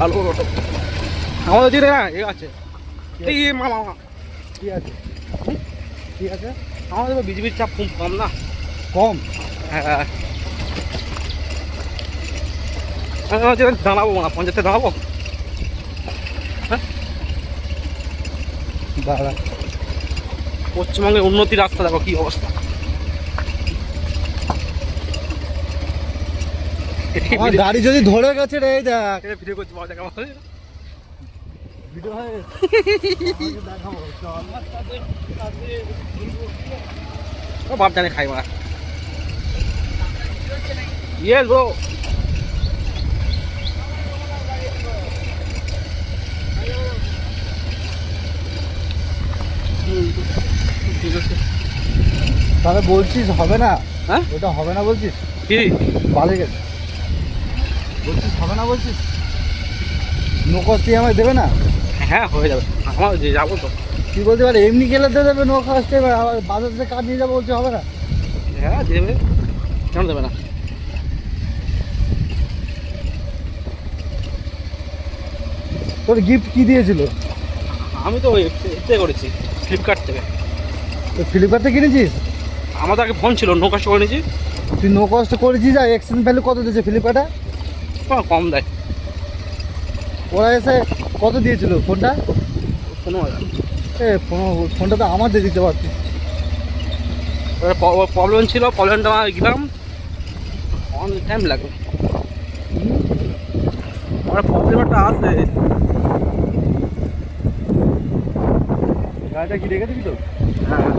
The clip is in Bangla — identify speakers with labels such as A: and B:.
A: আলো আমাদের দিকে না এ আছে এই মামা
B: কি আছে কি আছে?
A: আমাদের বিজেপির চাপ খুব কম না।
B: কম?
A: হ্যাঁ দাঁড়াবো না, পঞ্চায়েতে দাঁড়াবো। হ্যাঁ
B: দাঁড়া,
A: পশ্চিমবঙ্গের উন্নতির রাস্তা দেখো কি অবস্থা।
B: আমার গাড়ি যদি ধরে গেছে রে, দেখ
A: ভিডিও করছি বাবা, দেখা
B: ভিডিও হয় দেখাবো। চল
A: বাপ জানে খাই মারা ইয়ে গো। ঠিক আছে
B: তাহলে বলছিস হবে না?
A: হ্যাঁ
B: ওটা হবে না বলছিস?
A: কি
B: বাজে গেছে বলছিস, হবে না বলছিস? নো কস্ট আমায় দেবে না?
A: হ্যাঁ হয়ে যাবে, আমার যে যাবো তো।
B: তুই বলতে পারে এমনি গেলে দিয়ে দেবে নো কস্ট, আবার বাজার থেকে কার্ড নিয়ে যাবো বলছে, হবে না?
A: হ্যাঁ দেবে, কেন দেবে না?
B: তোর গিফট কি দিয়েছিল?
A: আমি তো এতে করেছি ফ্লিপকার্ট থেকে।
B: তো ফ্লিপকার্ট থেকে কিনেছিস?
A: আমাদের আগে ফোন ছিল, নো কষ্ট করে নিয়েছি।
B: তুই নো কস্ট করেছিস, আর এক্সচেঞ্জ ভ্যালু কত দিয়েছে ফ্লিপকার্টে?
A: কম দেয়।
B: ওরা এসে কত দিয়েছিল ফোনটা?
A: 15,000।
B: ফোনটা তো আমার দিয়ে দিতে পারতিস।
A: প্রবলেম ছিল, প্রবলেমটা গেলাম অনেক টাইম লাগবে। আমার প্রবলেম একটা আছে।
B: গাড়িটা কি রেখে দিবি তো?
A: হ্যাঁ